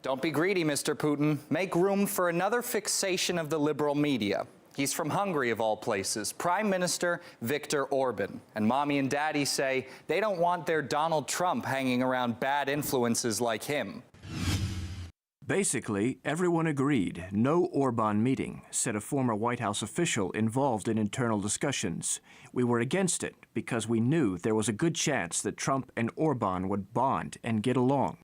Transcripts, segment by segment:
Don't be greedy, Mr. Putin. Make room for another fixation of the liberal media. He's from Hungary, of all places, Prime Minister Viktor Orban. And mommy and daddy say they don't want their Donald Trump hanging around bad influences like him. Basically, everyone agreed. No Orban meeting, said a former White House official involved in internal discussions. We were against it because we knew there was a good chance that Trump and Orban would bond and get along.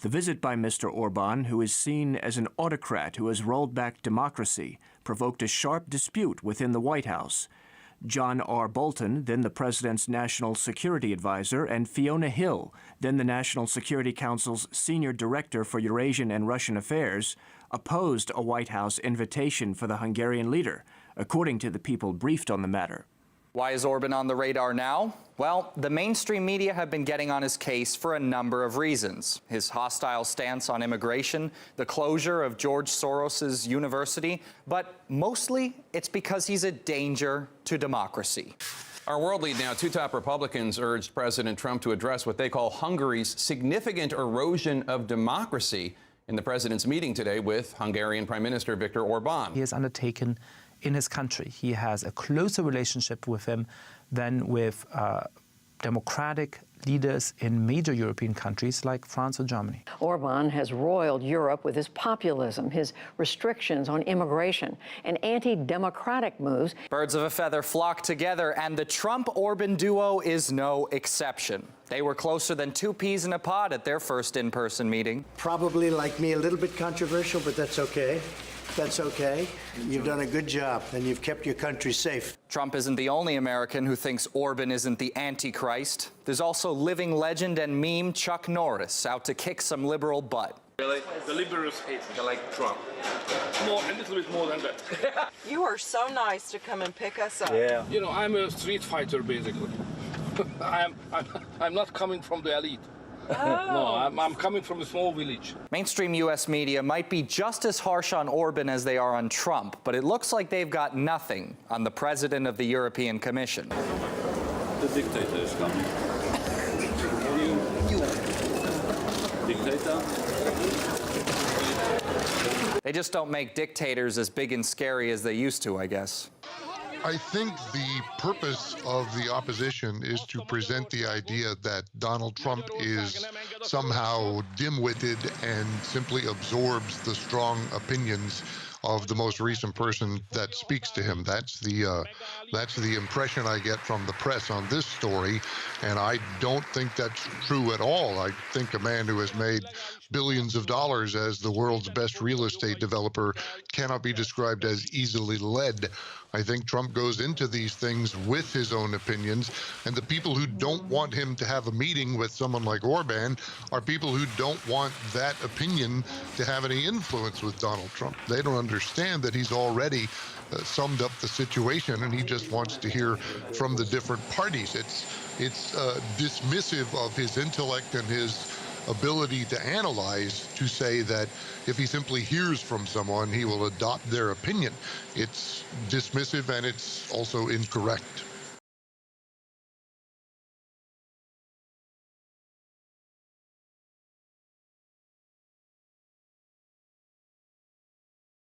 The visit by Mr. Orban, who is seen as an autocrat who has rolled back democracy, provoked a sharp dispute within the White House. John R. Bolton, then the president's national security advisor, and Fiona Hill, then the National Security Council's senior director for Eurasian and Russian affairs, opposed a White House invitation for the Hungarian leader, according to the people briefed on the matter. Why is Orban on the radar now? Well, the mainstream media have been getting on his case for a number of reasons. His hostile stance on immigration, the closure of George Soros's university, but mostly it's because he's a danger to democracy. Our world lead now. Two top Republicans urged President Trump to address what they call Hungary's significant erosion of democracy in the president's meeting today with Hungarian Prime Minister Viktor Orban. He has undertaken in his country. He has a closer relationship with him than with democratic leaders in major European countries like France or Germany. Orban has roiled Europe with his populism, his restrictions on immigration, and anti-democratic moves. Birds of a feather flock together, and the Trump-Orban duo is no exception. They were closer than two peas in a pod at their first in-person meeting. Probably, like me, a little bit controversial, but that's okay. That's okay. You've done a good job, and you've kept your country safe. Trump isn't the only American who thinks Orban isn't the Antichrist. There's also living legend and meme Chuck Norris out to kick some liberal butt. Really? The liberals hate me. They like Trump. A little bit more than that. You are so nice to come and pick us up. Yeah. You know, I'm a street fighter, basically. I'm not coming from the elite. Oh. No, I'm coming from a small village. Mainstream U.S. media might be just as harsh on Orban as they are on Trump, but it looks like they've got nothing on the president of the European Commission. The dictator is coming. Dictator? They just don't make dictators as big and scary as they used to, I guess. I think the purpose of the opposition is to present the idea that Donald Trump is somehow dim-witted and simply absorbs the strong opinions of the most recent person that speaks to him. That's the impression I get from the press on this story, and I don't think that's true at all. I think a man who has made billions of dollars as the world's best real estate developer cannot be described as easily led. I think Trump goes into these things with his own opinions, and the people who don't want him to have a meeting with someone like Orban are people who don't want that opinion to have any influence with Donald Trump. They don't understand that he's already summed up the situation, and he just wants to hear from the different parties. It's dismissive of his intellect and his ability to analyze to say that if he simply hears from someone, he will adopt their opinion. It's dismissive, and it's also incorrect.